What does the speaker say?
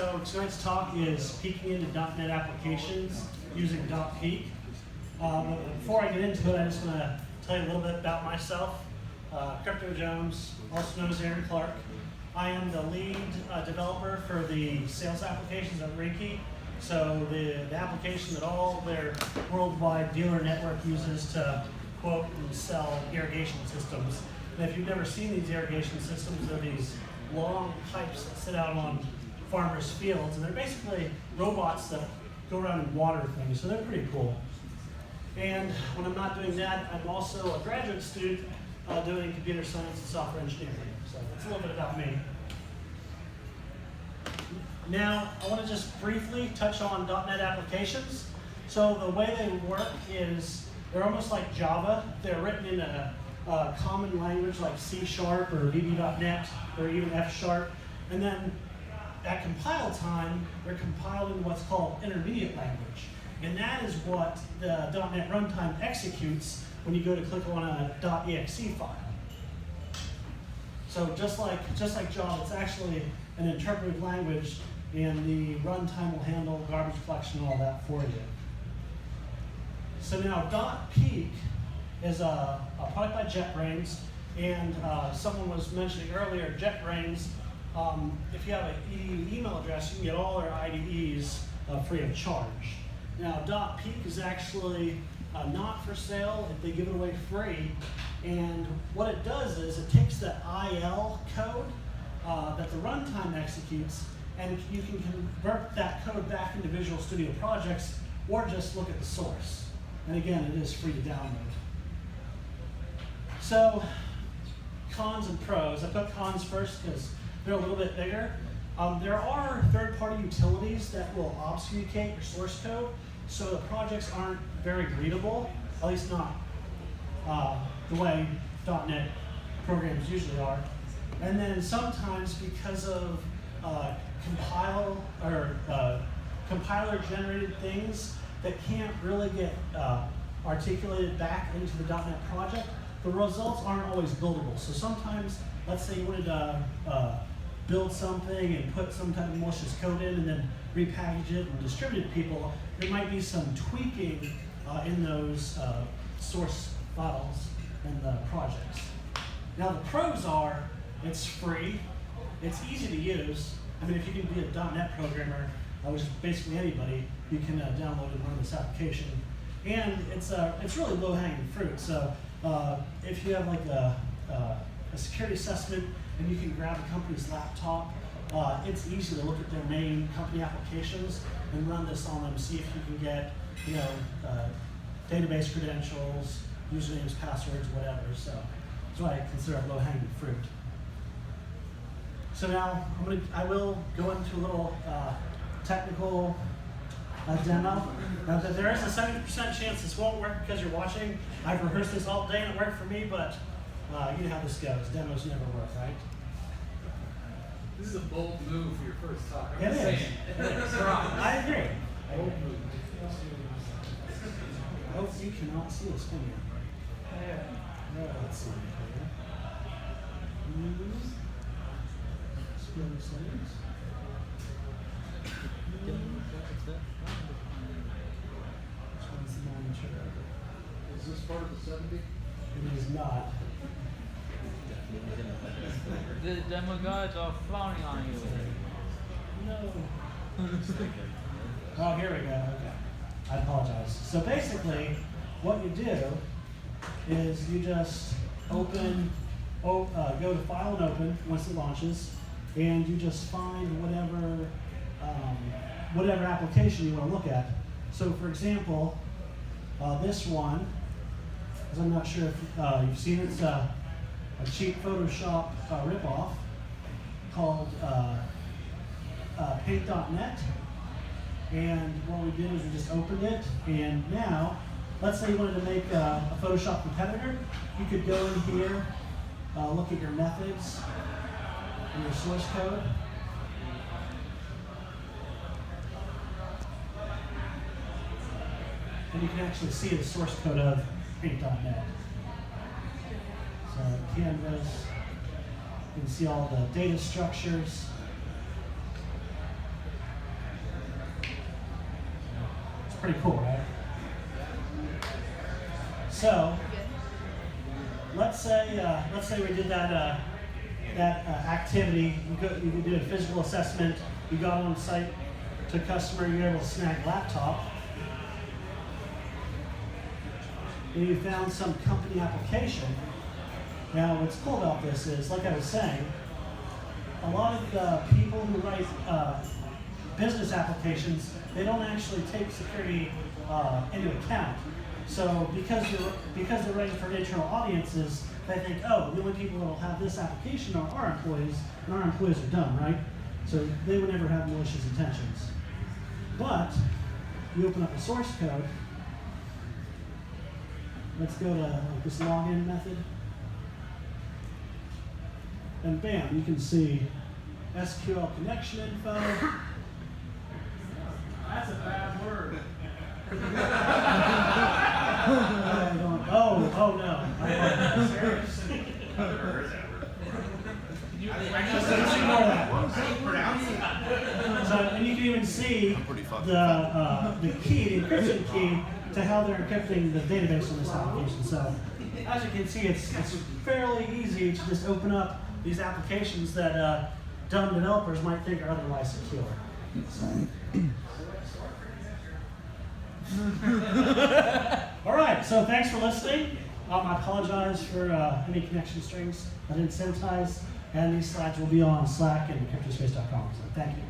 So tonight's talk is peeking into .NET applications using dotPeek. But before I get into it, I just want to tell you a little bit about myself. Crypto Jones, also known as Aaron Clark. I am the lead developer for the sales applications at Reiki. So the application that all their worldwide dealer network uses to quote and sell irrigation systems. And if you've never seen these irrigation systems, they're these long pipes that sit out on farmers' fields, and they're basically robots that go around and water things, so they're pretty cool. And when I'm not doing that, I'm also a graduate student doing computer science and software engineering. So that's a little bit about me. Now, I want to just briefly touch on .NET applications. So the way they work is they're almost like Java. They're written in a common language like C# or VB.NET or even F#. And then at compile time, they're compiled in what's called intermediate language. And that is what the .NET runtime executes when you go to click on a .exe file. So just like Java, it's actually an interpreted language, and the runtime will handle garbage collection and all that for you. So now dotPeek is a product by JetBrains, and someone was mentioning earlier, JetBrains, if you have an EDU email address, you can get all their IDEs free of charge. Now, dotPeek is actually not for sale. They give it away free. And what it does is it takes the IL code that the runtime executes, and you can convert that code back into Visual Studio projects or just look at the source. And again, it is free to download. So, cons and pros. I put cons first because they're a little bit bigger. There are third-party utilities that will obfuscate your source code, so the projects aren't very readable, at least not the way .NET programs usually are. And then sometimes because of compiler-generated things that can't really get articulated back into the .NET project, the results aren't always buildable. So sometimes, let's say you wanted to build something and put some kind of malicious code in and then repackage it and distribute it to people, there might be some tweaking in those source files and the projects. Now the pros are, it's free, it's easy to use. I mean, if you can be a .NET programmer, which is basically anybody, you can download and run this application. And it's really low-hanging fruit. So if you have like a security assessment and you can grab a company's laptop, it's easy to look at their main company applications and run this on them, see if you can get, database credentials, usernames, passwords, whatever. So that's why I consider it low-hanging fruit. So now I will go into a little technical demo. Now, there is a 70% chance this won't work because you're watching. I've rehearsed this all day and it worked for me, but you know how this goes. Demos never work, right? This is a bold move for your first talk. It is. I agree. Bold move. I hope you cannot see this, can you? Let's see. Scroll settings. Is this part of the 70? It is not. The demo gods are frowning on you. No. Oh, here we go. Okay. I apologize. So basically, what you do is you just go to File and Open once it launches, and you just find whatever application you want to look at. So, for example, this one, because I'm not sure if you've seen it, it's a cheap Photoshop ripoff called Paint.net. And what we did is we just opened it, and now, let's say you wanted to make a Photoshop competitor. You could go in here, look at your methods and your source code. And you can actually see the source code of Paint.net. So canvas, you can see all the data structures. pretty cool, right? So let's say we did that activity. You did a physical assessment. You got on site to customer. You were able to snag laptop. And you found some company application. Now, what's cool about this is, like I was saying, a lot of the people who write business applications, they don't actually take security into account. So because they're writing for internal audiences, they think, oh, the only people that will have this application are our employees, and our employees are dumb, right? So they would never have malicious intentions. But you open up a source code. Let's go to this login method. And bam, you can see SQL connection info. That's a bad word. Oh no. Let's ignore that. So, and you can even see the key, the encryption key, to how they're encrypting the database on this application. So as you can see, it's fairly easy to just open up these applications that dumb developers might think are otherwise secure. All right, so thanks for listening. I apologize for any connection strings I didn't sanitize, and these slides will be on Slack and cryptospace.com. So thank you.